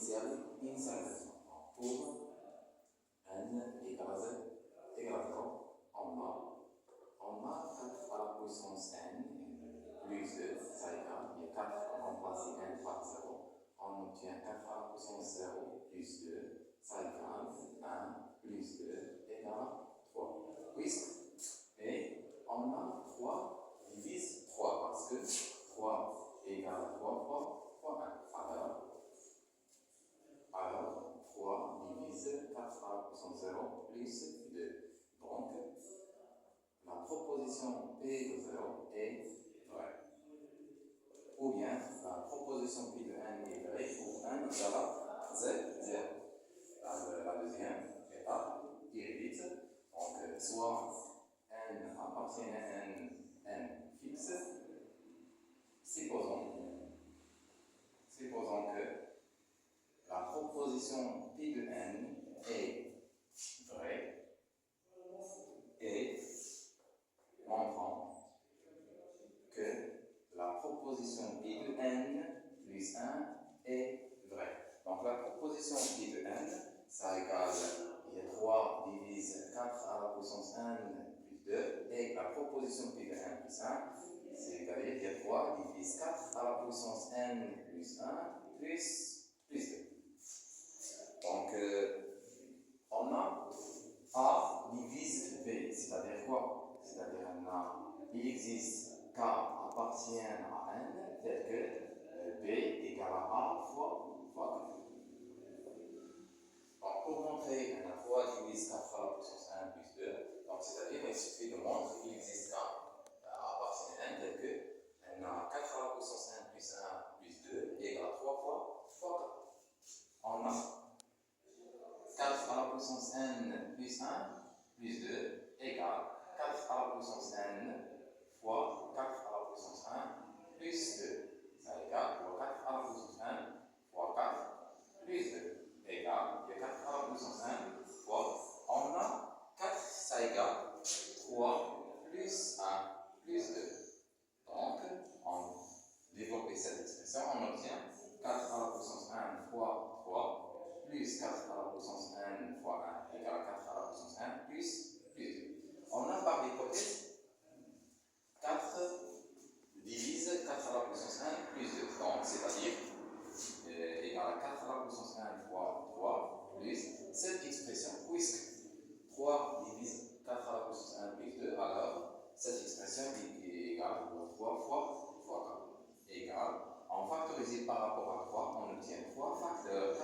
initialisation. Pour n égale à 0, on a 4 à la puissance n plus 2, ça égale, il y a 4, on remplace n par 0, on obtient 4 à la puissance 0 plus 2, ça égale 1 plus 2 égale 3. Et on a 3 divise 3 parce que 3 égale 3 fois 1. Alors 3 divise 4 à la puissance 0 plus 2. Donc, la proposition P de 0 est vraie. Ou bien, la proposition P de n est vraie pour n égale à 0. La deuxième étape, irrite. Donc, soit n appartient à n fixe. Supposons que la proposition P de n est vraie et montrant que la proposition P de n plus 1 est vraie. Donc la proposition P de n, ça égale, il y a 3 divise 4 à la puissance n plus 2, et la proposition P de n plus 1, c'est égalé, il y a 3 divise 4 à la puissance n plus 1 plus 2. Donc, on a A divise B, c'est-à-dire quoi? C'est-à-dire il existe K appartient à N, tel que B égale à A fois K. Donc, pour montrer que 3 divise 4 à la puissance 1 plus 2, donc c'est-à-dire il suffit de montrer qu'il existe K appartient à N, tel que 4 à la puissance 1 plus 1 plus 2 égale à 3 fois K. On a 4 à la puissance n plus 1 plus 2 égale 4 à la puissance n fois 4 à la puissance 1 plus 2. Ça égale 4 à la puissance 1 fois 4 plus 2 égale 4 à la puissance 1 fois. On a 4, ça égale 3 plus 1 plus 2. Donc, on développe cette expression, on obtient 4 à la puissance 1 fois 3 plus 4 à la puissance n fois 1 égale 4 à la puissance 1 plus 2. On a par hypothèse 4 divise 4 à la puissance 1 plus 2. Donc, c'est-à-dire égale à 4 à la puissance 1 fois 3 plus cette expression, puisque 3 divise 4 à la puissance 1 plus 2, alors cette expression est égale à 3 fois 4 égale, en factorisé par rapport à 3, on obtient 3 facteurs